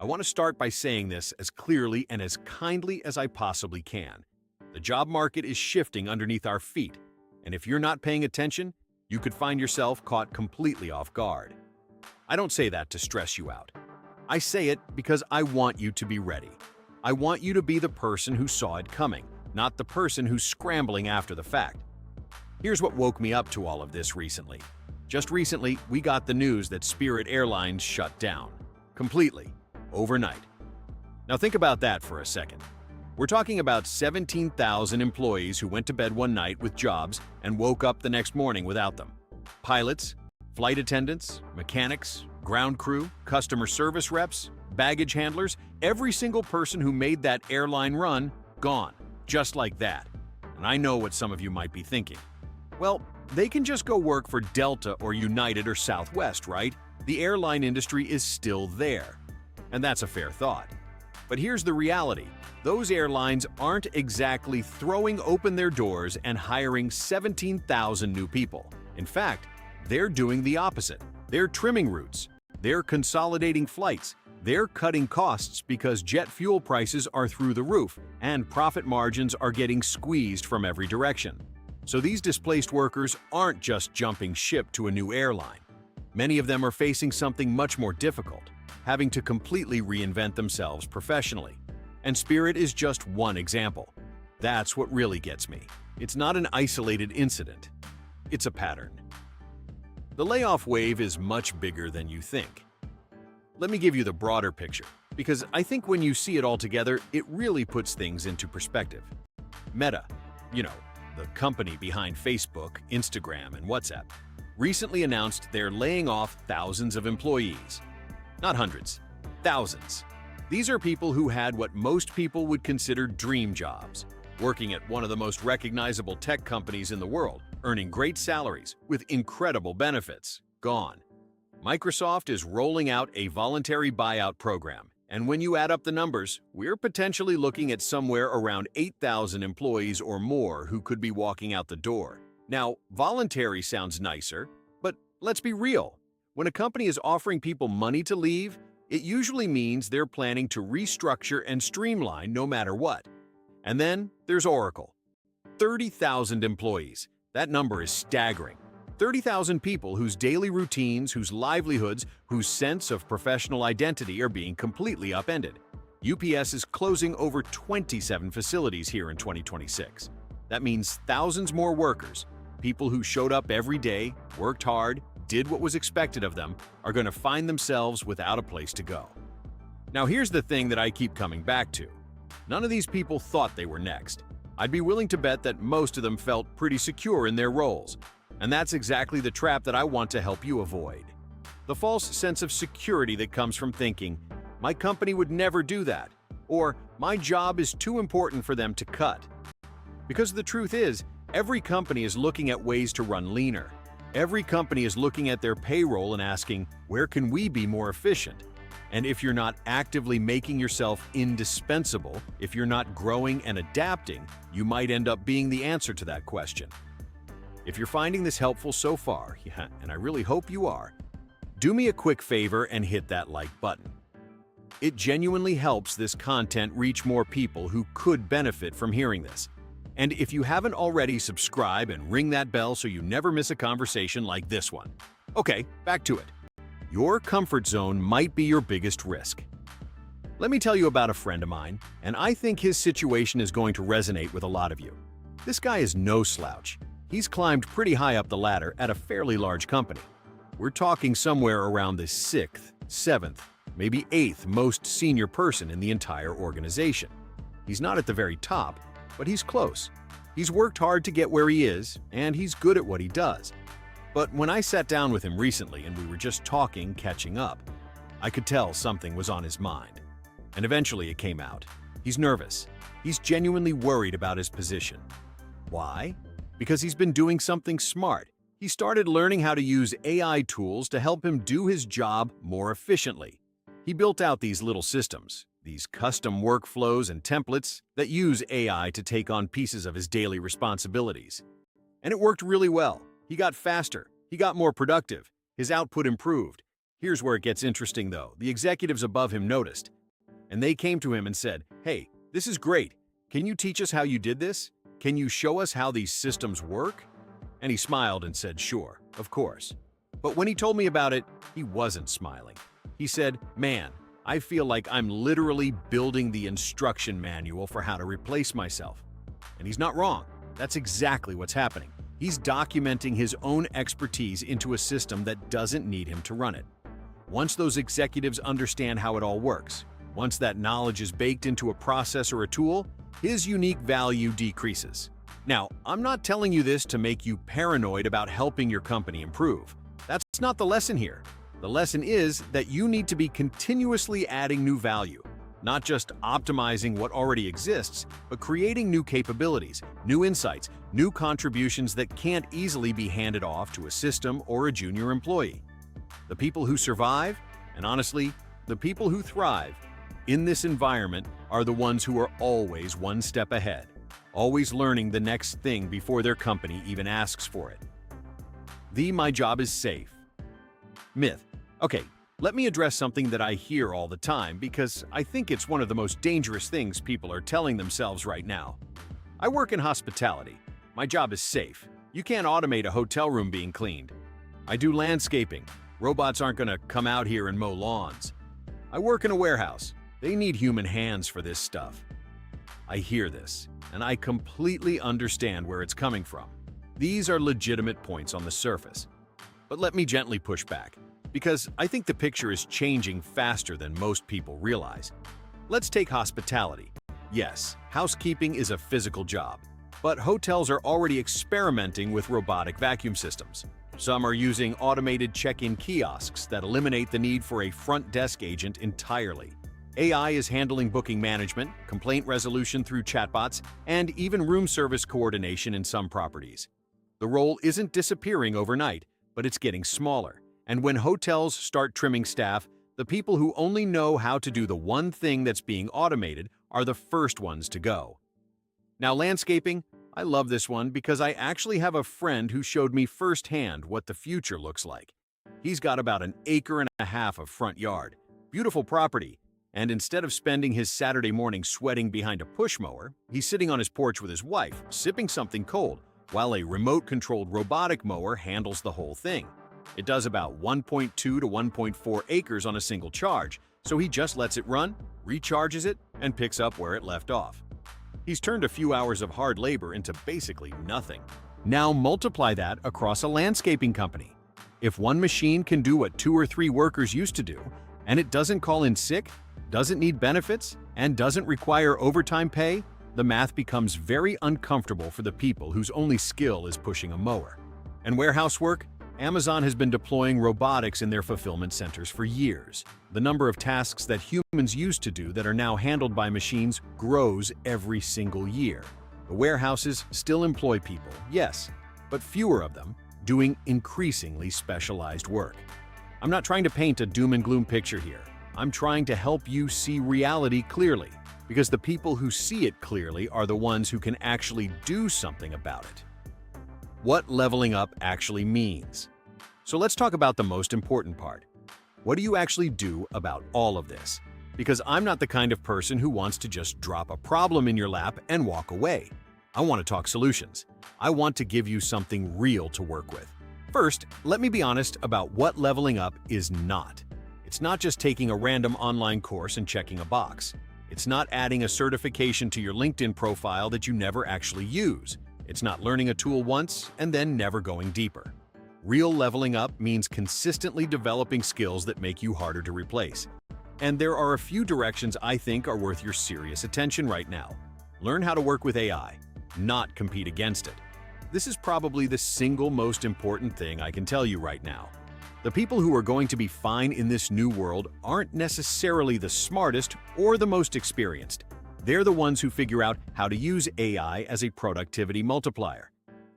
I want to start by saying this as clearly and as kindly as I possibly can. The job market is shifting underneath our feet, and if you're not paying attention, you could find yourself caught completely off guard. I don't say that to stress you out. I say it because I want you to be ready. I want you to be the person who saw it coming, not the person who's scrambling after the fact. Here's what woke me up to all of this recently. Just recently, we got the news that Spirit Airlines shut down. Completely. Overnight. Now think about that for a second. We're talking about 17,000 employees who went to bed one night with jobs and woke up the next morning without them. Pilots, flight attendants, mechanics, ground crew, customer service reps, baggage handlers, every single person who made that airline run, gone. Just like that. And I know what some of you might be thinking. Well, they can just go work for Delta or United or Southwest, right? The airline industry is still there. And that's a fair thought. But here's the reality. Those airlines aren't exactly throwing open their doors and hiring 17,000 new people. In fact, they're doing the opposite. They're trimming routes. They're consolidating flights. They're cutting costs because jet fuel prices are through the roof and profit margins are getting squeezed from every direction. So these displaced workers aren't just jumping ship to a new airline. Many of them are facing something much more difficult, having to completely reinvent themselves professionally. And Spirit is just one example. That's what really gets me. It's not an isolated incident. It's a pattern. The layoff wave is much bigger than you think. Let me give you the broader picture, because I think when you see it all together, it really puts things into perspective. Meta, the company behind Facebook, Instagram, and WhatsApp, recently announced they're laying off thousands of employees. Not hundreds, thousands. These are people who had what most people would consider dream jobs, working at one of the most recognizable tech companies in the world, earning great salaries with incredible benefits. Gone. Microsoft is rolling out a voluntary buyout program, and when you add up the numbers, we're potentially looking at somewhere around 8,000 employees or more who could be walking out the door. Now, voluntary sounds nicer, but let's be real. When a company is offering people money to leave, it usually means they're planning to restructure and streamline no matter what. And then there's Oracle. 30,000 employees. That number is staggering. 30,000 people whose daily routines, whose livelihoods, whose sense of professional identity are being completely upended. UPS is closing over 27 facilities here in 2026. That means thousands more workers, people who showed up every day, worked hard, did what was expected of them, are going to find themselves without a place to go. Now here's the thing that I keep coming back to. None of these people thought they were next. I'd be willing to bet that most of them felt pretty secure in their roles. And that's exactly the trap that I want to help you avoid. The false sense of security that comes from thinking, my company would never do that, or my job is too important for them to cut. Because the truth is, every company is looking at ways to run leaner. Every company is looking at their payroll and asking, where can we be more efficient? And if you're not actively making yourself indispensable, if you're not growing and adapting, you might end up being the answer to that question. If you're finding this helpful so far, and I really hope you are, do me a quick favor and hit that like button. It genuinely helps this content reach more people who could benefit from hearing this. And if you haven't already, subscribe and ring that bell so you never miss a conversation like this one. Okay, back to it. Your comfort zone might be your biggest risk. Let me tell you about a friend of mine, and I think his situation is going to resonate with a lot of you. This guy is no slouch. He's climbed pretty high up the ladder at a fairly large company. We're talking somewhere around the 6th, 7th, maybe 8th most senior person in the entire organization. He's not at the very top, but he's close. He's worked hard to get where he is, and he's good at what he does. But when I sat down with him recently and we were just talking, catching up, I could tell something was on his mind. And eventually it came out. He's nervous. He's genuinely worried about his position. Why? Because he's been doing something smart. He started learning how to use AI tools to help him do his job more efficiently. He built out these little systems, these custom workflows and templates that use AI to take on pieces of his daily responsibilities. And it worked really well. He got faster. He got more productive. His output improved. Here's where it gets interesting, though. The executives above him noticed, and they came to him and said, "Hey, this is great. Can you teach us how you did this? Can you show us how these systems work?" And he smiled and said, "Sure, of course." But when he told me about it, he wasn't smiling. He said, "Man, I feel like I'm literally building the instruction manual for how to replace myself." And he's not wrong. That's exactly what's happening. He's documenting his own expertise into a system that doesn't need him to run it. Once those executives understand how it all works, once that knowledge is baked into a process or a tool, his unique value decreases. Now, I'm not telling you this to make you paranoid about helping your company improve. That's not the lesson here. The lesson is that you need to be continuously adding new value, not just optimizing what already exists, but creating new capabilities, new insights, new contributions that can't easily be handed off to a system or a junior employee. The people who survive, and honestly, the people who thrive in this environment are the ones who are always one step ahead, always learning the next thing before their company even asks for it. My job is safe myth. Okay, let me address something that I hear all the time because I think it's one of the most dangerous things people are telling themselves right now. I work in hospitality. My job is safe. You can't automate a hotel room being cleaned. I do landscaping. Robots aren't going to come out here and mow lawns. I work in a warehouse. They need human hands for this stuff. I hear this, and I completely understand where it's coming from. These are legitimate points on the surface. But let me gently push back, because I think the picture is changing faster than most people realize. Let's take hospitality. Yes, housekeeping is a physical job, but hotels are already experimenting with robotic vacuum systems. Some are using automated check-in kiosks that eliminate the need for a front desk agent entirely. AI is handling booking management, complaint resolution through chatbots, and even room service coordination in some properties. The role isn't disappearing overnight, but it's getting smaller. And when hotels start trimming staff, the people who only know how to do the one thing that's being automated are the first ones to go. Now, landscaping, I love this one because I actually have a friend who showed me firsthand what the future looks like. He's got about an acre and a half of front yard, beautiful property, and instead of spending his Saturday morning sweating behind a push mower, he's sitting on his porch with his wife, sipping something cold, while a remote-controlled robotic mower handles the whole thing. It does about 1.2 to 1.4 acres on a single charge, so he just lets it run, recharges it, and picks up where it left off. He's turned a few hours of hard labor into basically nothing. Now multiply that across a landscaping company. If one machine can do what 2 or 3 workers used to do, and it doesn't call in sick, doesn't need benefits, and doesn't require overtime pay, the math becomes very uncomfortable for the people whose only skill is pushing a mower. And warehouse work? Amazon has been deploying robotics in their fulfillment centers for years. The number of tasks that humans used to do that are now handled by machines grows every single year. The warehouses still employ people, yes, but fewer of them, doing increasingly specialized work. I'm not trying to paint a doom and gloom picture here. I'm trying to help you see reality clearly, because the people who see it clearly are the ones who can actually do something about it. What leveling up actually means. So let's talk about the most important part. What do you actually do about all of this? Because I'm not the kind of person who wants to just drop a problem in your lap and walk away. I want to talk solutions. I want to give you something real to work with. First, let me be honest about what leveling up is not. It's not just taking a random online course and checking a box. It's not adding a certification to your LinkedIn profile that you never actually use. It's not learning a tool once and then never going deeper. Real leveling up means consistently developing skills that make you harder to replace. And there are a few directions I think are worth your serious attention right now. Learn how to work with AI, not compete against it. This is probably the single most important thing I can tell you right now. The people who are going to be fine in this new world aren't necessarily the smartest or the most experienced. They're the ones who figure out how to use AI as a productivity multiplier.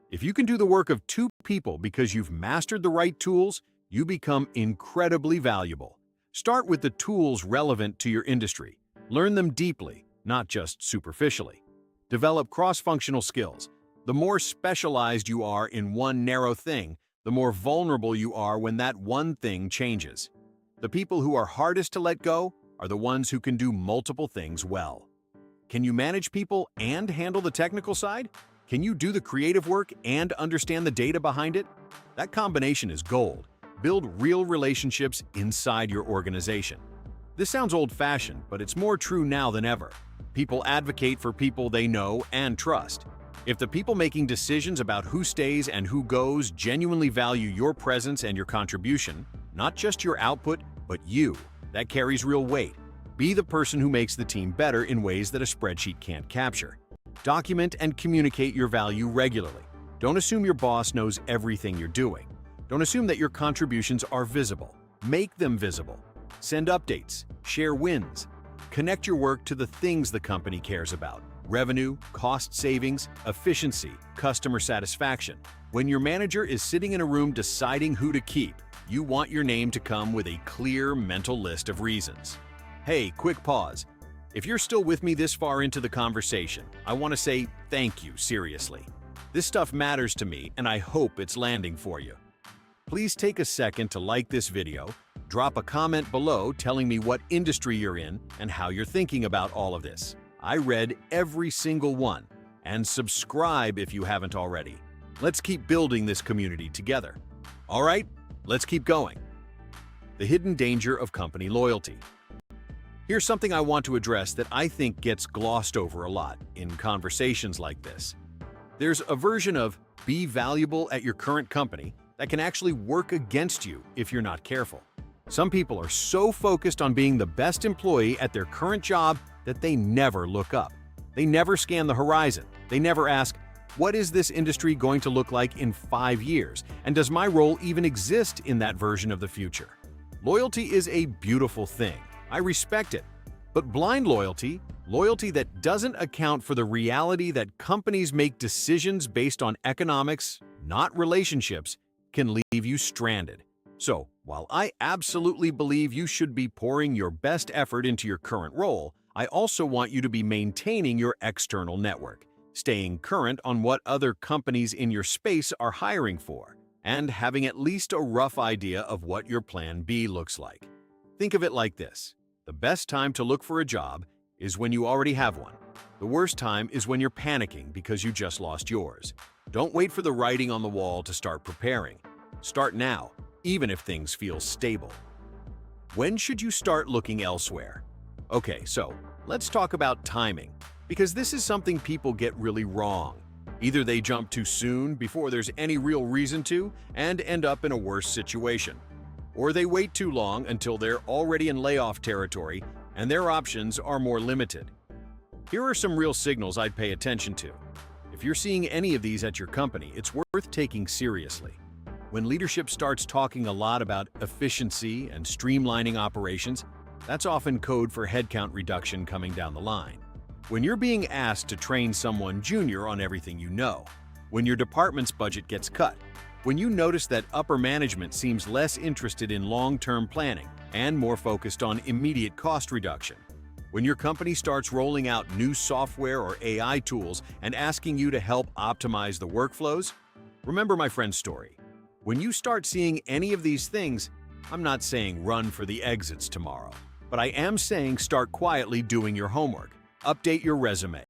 If you can do the work of 2 people because you've mastered the right tools, you become incredibly valuable. Start with the tools relevant to your industry. Learn them deeply, not just superficially. Develop cross-functional skills. The more specialized you are in one narrow thing, the more vulnerable you are when that one thing changes. The people who are hardest to let go are the ones who can do multiple things well. Can you manage people and handle the technical side? Can you do the creative work and understand the data behind it? That combination is gold. Build real relationships inside your organization. This sounds old-fashioned, but it's more true now than ever. People advocate for people they know and trust. If the people making decisions about who stays and who goes genuinely value your presence and your contribution, not just your output, but you, that carries real weight. Be the person who makes the team better in ways that a spreadsheet can't capture. Document and communicate your value regularly. Don't assume your boss knows everything you're doing. Don't assume that your contributions are visible. Make them visible. Send updates, share wins. Connect your work to the things the company cares about: revenue, cost savings, efficiency, customer satisfaction. When your manager is sitting in a room deciding who to keep, you want your name to come with a clear mental list of reasons. Hey, quick pause. If you're still with me this far into the conversation, I want to say thank you, seriously. This stuff matters to me, and I hope it's landing for you. Please take a second to like this video, drop a comment below telling me what industry you're in and how you're thinking about all of this. I read every single one, and subscribe if you haven't already. Let's keep building this community together. All right, let's keep going. The hidden danger of company loyalty. Here's something I want to address that I think gets glossed over a lot in conversations like this. There's a version of be valuable at your current company that can actually work against you if you're not careful. Some people are so focused on being the best employee at their current job that they never look up. They never scan the horizon. They never ask, what is this industry going to look like in 5 years? And does my role even exist in that version of the future? Loyalty is a beautiful thing. I respect it. But blind loyalty, loyalty that doesn't account for the reality that companies make decisions based on economics, not relationships, can leave you stranded. So, while I absolutely believe you should be pouring your best effort into your current role, I also want you to be maintaining your external network, staying current on what other companies in your space are hiring for, and having at least a rough idea of what your plan B looks like. Think of it like this. The best time to look for a job is when you already have one. The worst time is when you're panicking because you just lost yours. Don't wait for the writing on the wall to start preparing. Start now, even if things feel stable. When should you start looking elsewhere? Okay, so let's talk about timing, because this is something people get really wrong. Either they jump too soon before there's any real reason to and end up in a worse situation, or they wait too long until they're already in layoff territory and their options are more limited. Here are some real signals I'd pay attention to. If you're seeing any of these at your company, it's worth taking seriously. When leadership starts talking a lot about efficiency and streamlining operations, that's often code for headcount reduction coming down the line. When you're being asked to train someone junior on everything you know, when your department's budget gets cut, when you notice that upper management seems less interested in long-term planning and more focused on immediate cost reduction, when your company starts rolling out new software or AI tools and asking you to help optimize the workflows, remember my friend's story. When you start seeing any of these things, I'm not saying run for the exits tomorrow, but I am saying start quietly doing your homework. Update your resume,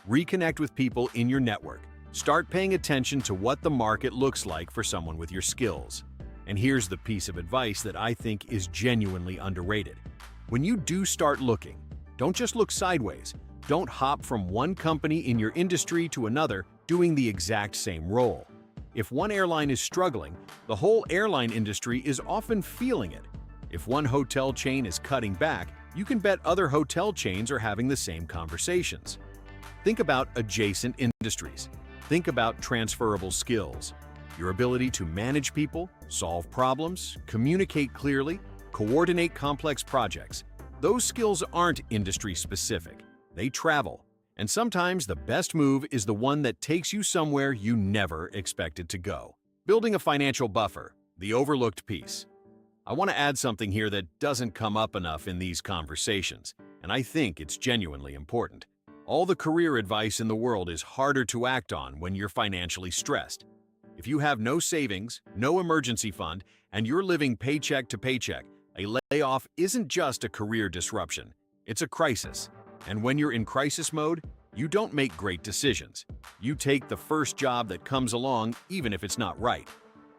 reconnect with people in your network, start paying attention to what the market looks like for someone with your skills. And here's the piece of advice that I think is genuinely underrated. When you do start looking, don't just look sideways. Don't hop from one company in your industry to another doing the exact same role. If one airline is struggling, the whole airline industry is often feeling it. If one hotel chain is cutting back, you can bet other hotel chains are having the same conversations. Think about adjacent industries. Think about transferable skills. Your ability to manage people, solve problems, communicate clearly, coordinate complex projects. Those skills aren't industry-specific. They travel. And sometimes the best move is the one that takes you somewhere you never expected to go. Building a financial buffer, the overlooked piece. I want to add something here that doesn't come up enough in these conversations, and I think it's genuinely important. All the career advice in the world is harder to act on when you're financially stressed. If you have no savings, no emergency fund, and you're living paycheck to paycheck, A layoff isn't just a career disruption, it's a crisis. And when you're in crisis mode, you don't make great decisions. You take the first job that comes along, even if it's not right.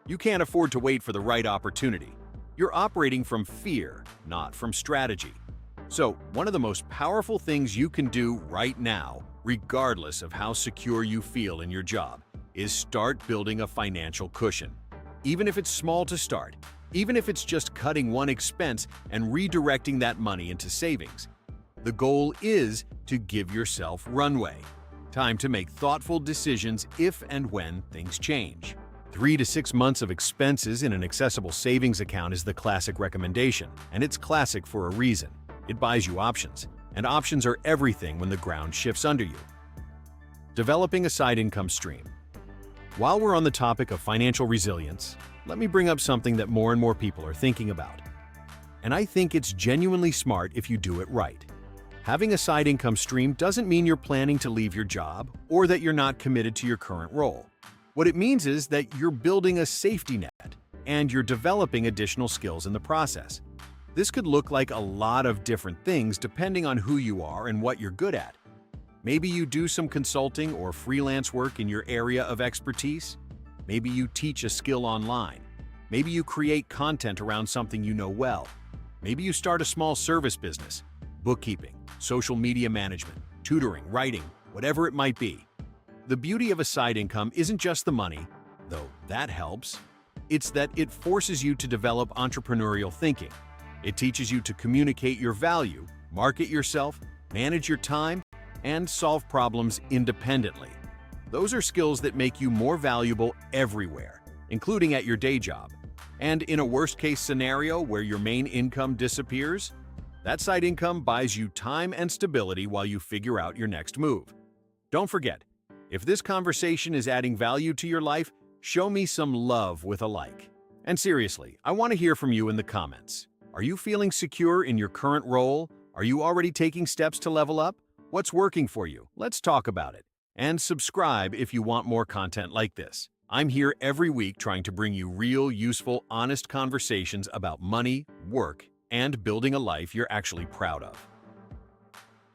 You can't afford to wait for the right opportunity. You're operating from fear, not from strategy. So, one of the most powerful things you can do right now, regardless of how secure you feel in your job, is start building a financial cushion. Even if it's small to start, even if it's just cutting one expense and redirecting that money into savings. The goal is to give yourself runway, time to make thoughtful decisions if and when things change. 3 to 6 months of expenses in an accessible savings account is the classic recommendation, and it's classic for a reason. It buys you options, and options are everything when the ground shifts under you. Developing a side income stream. While we're on the topic of financial resilience, let me bring up something that more and more people are thinking about. And I think it's genuinely smart if you do it right. Having a side income stream doesn't mean you're planning to leave your job or that you're not committed to your current role. What it means is that you're building a safety net and you're developing additional skills in the process. This could look like a lot of different things depending on who you are and what you're good at. Maybe you do some consulting or freelance work in your area of expertise. Maybe you teach a skill online. Maybe you create content around something you know well. Maybe you start a small service business, bookkeeping, social media management, tutoring, writing, whatever it might be. The beauty of a side income isn't just the money, though that helps. It's that it forces you to develop entrepreneurial thinking. It teaches you to communicate your value, market yourself, manage your time, and solve problems independently. Those are skills that make you more valuable everywhere, including at your day job. And in a worst-case scenario where your main income disappears, that side income buys you time and stability while you figure out your next move. Don't forget, if this conversation is adding value to your life, show me some love with a like. And seriously, I want to hear from you in the comments. Are you feeling secure in your current role? Are you already taking steps to level up? What's working for you? Let's talk about it. And subscribe if you want more content like this. I'm here every week trying to bring you real, useful, honest conversations about money, work, and building a life you're actually proud of.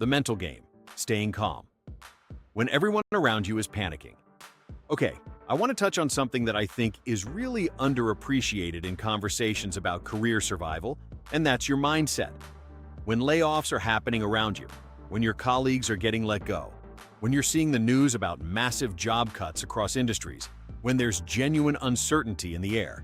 The mental game, staying calm. When everyone around you is panicking. Okay, I want to touch on something that I think is really underappreciated in conversations about career survival, and that's your mindset. When layoffs are happening around you, when your colleagues are getting let go, when you're seeing the news about massive job cuts across industries, when there's genuine uncertainty in the air,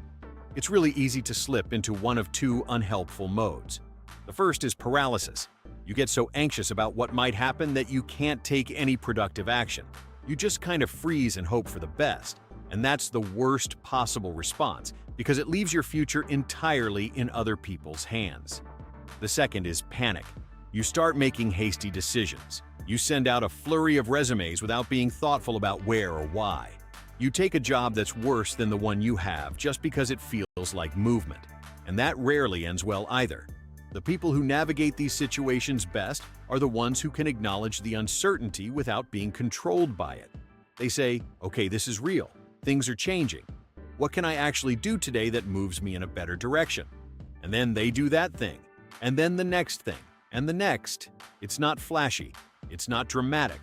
it's really easy to slip into one of two unhelpful modes. The first is paralysis. You get so anxious about what might happen that you can't take any productive action. You just kind of freeze and hope for the best. And that's the worst possible response because it leaves your future entirely in other people's hands. The second is panic. You start making hasty decisions. You send out a flurry of resumes without being thoughtful about where or why. You take a job that's worse than the one you have just because it feels like movement. And that rarely ends well either. The people who navigate these situations best are the ones who can acknowledge the uncertainty without being controlled by it. They say, okay, this is real. Things are changing. What can I actually do today that moves me in a better direction? And then they do that thing. And then the next thing. And the next. It's not flashy. It's not dramatic.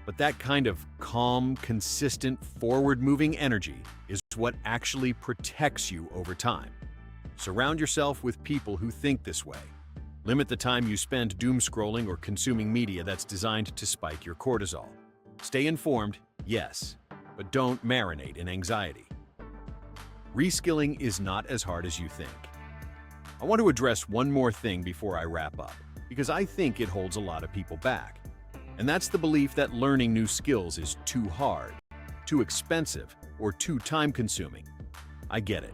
But that kind of calm, consistent, forward-moving energy is what actually protects you over time. Surround yourself with people who think this way. Limit the time you spend doom scrolling or consuming media that's designed to spike your cortisol. Stay informed, yes, but don't marinate in anxiety. Reskilling is not as hard as you think. I want to address one more thing before I wrap up, because I think it holds a lot of people back. And that's the belief that learning new skills is too hard, too expensive, or too time-consuming. I get it.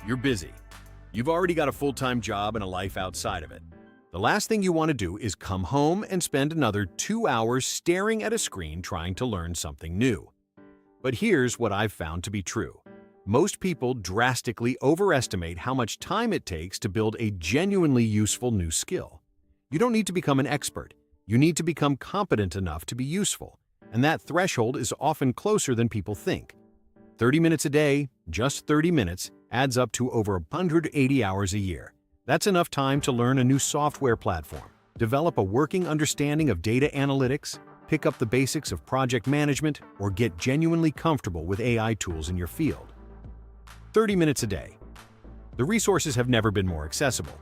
You're busy. You've already got a full-time job and a life outside of it. The last thing you want to do is come home and spend another 2 hours staring at a screen trying to learn something new. But here's what I've found to be true. Most people drastically overestimate how much time it takes to build a genuinely useful new skill. You don't need to become an expert. You need to become competent enough to be useful. And that threshold is often closer than people think. 30 minutes a day, just 30 minutes, adds up to over 180 hours a year. That's enough time to learn a new software platform, develop a working understanding of data analytics, pick up the basics of project management, or get genuinely comfortable with AI tools in your field. 30 minutes a day. The resources have never been more accessible.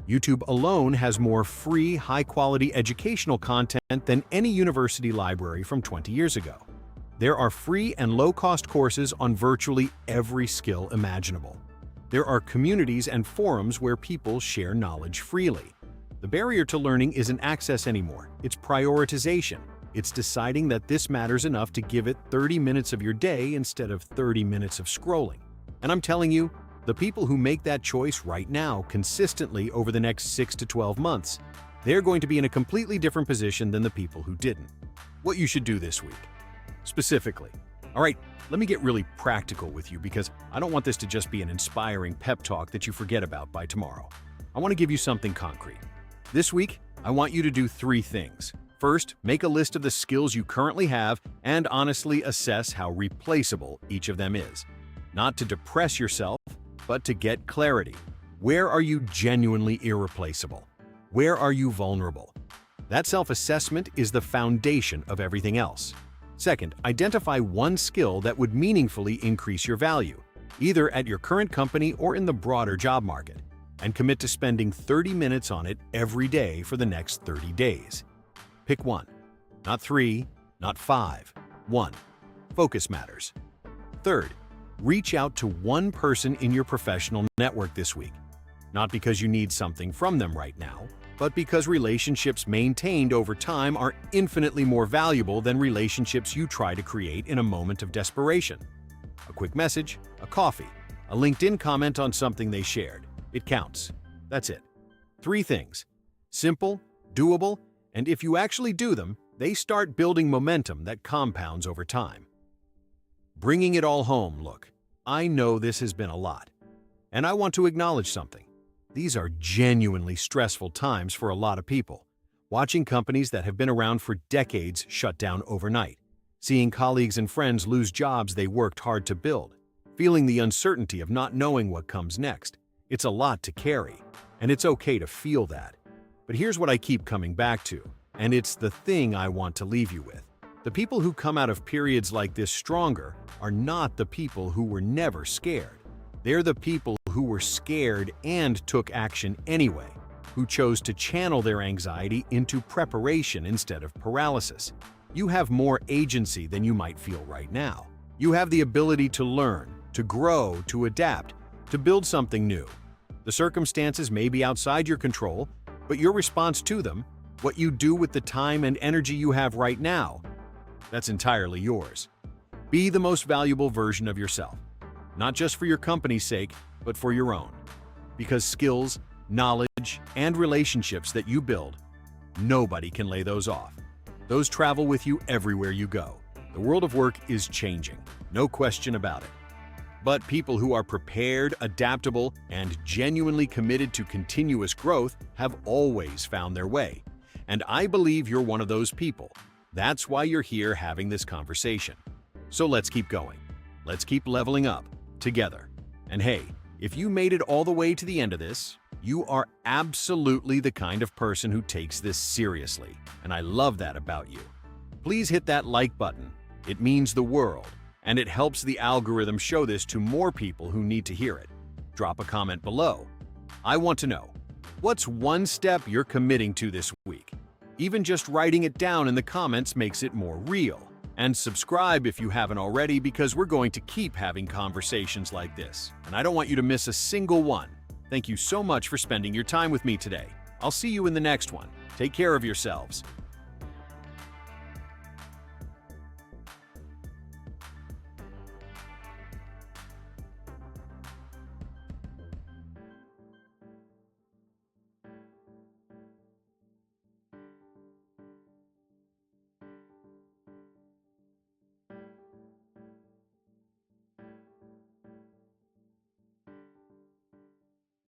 YouTube alone has more free, high-quality educational content than any university library from 20 years ago. There are free and low-cost courses on virtually every skill imaginable. There are communities and forums where people share knowledge freely. The barrier to learning isn't access anymore, it's prioritization. It's deciding that this matters enough to give it 30 minutes of your day instead of 30 minutes of scrolling. And I'm telling you, the people who make that choice right now consistently over the next 6 to 12 months, they're going to be in a completely different position than the people who didn't. What you should do this week. Specifically. All right, let me get really practical with you because I don't want this to just be an inspiring pep talk that you forget about by tomorrow. I want to give you something concrete. This week, I want you to do 3 things. First, make a list of the skills you currently have and honestly assess how replaceable each of them is. Not to depress yourself, but to get clarity. Where are you genuinely irreplaceable? Where are you vulnerable? That self-assessment is the foundation of everything else. Second, identify one skill that would meaningfully increase your value, either at your current company or in the broader job market, and commit to spending 30 minutes on it every day for the next 30 days. Pick one. Not 3, not 5. 1. Focus matters. Third, reach out to one person in your professional network this week. Not because you need something from them right now, but because relationships maintained over time are infinitely more valuable than relationships you try to create in a moment of desperation. A quick message, a coffee, a LinkedIn comment on something they shared. It counts. That's it. 3 things. Simple, doable, and if you actually do them, they start building momentum that compounds over time. Bringing it all home, look. I know this has been a lot. And I want to acknowledge something. These are genuinely stressful times for a lot of people. Watching companies that have been around for decades shut down overnight. Seeing colleagues and friends lose jobs they worked hard to build. Feeling the uncertainty of not knowing what comes next. It's a lot to carry, and it's okay to feel that. But here's what I keep coming back to, and it's the thing I want to leave you with. The people who come out of periods like this stronger are not the people who were never scared. They're the people who were scared and took action anyway, who chose to channel their anxiety into preparation instead of paralysis. You have more agency than you might feel right now. You have the ability to learn, to grow, to adapt, to build something new. The circumstances may be outside your control, but your response to them, what you do with the time and energy you have right now, that's entirely yours. Be the most valuable version of yourself, not just for your company's sake, but for your own. Because skills, knowledge, and relationships that you build, nobody can lay those off. Those travel with you everywhere you go. The world of work is changing, no question about it. But people who are prepared, adaptable, and genuinely committed to continuous growth have always found their way. And I believe you're one of those people. That's why you're here having this conversation. So let's keep going. Let's keep leveling up together. And hey, if you made it all the way to the end of this, you are absolutely the kind of person who takes this seriously. And I love that about you. Please hit that like button. It means the world. And it helps the algorithm show this to more people who need to hear it. Drop a comment below. I want to know, what's one step you're committing to this week? Even just writing it down in the comments makes it more real. And subscribe if you haven't already because we're going to keep having conversations like this. And I don't want you to miss a single one. Thank you so much for spending your time with me today. I'll see you in the next one. Take care of yourselves.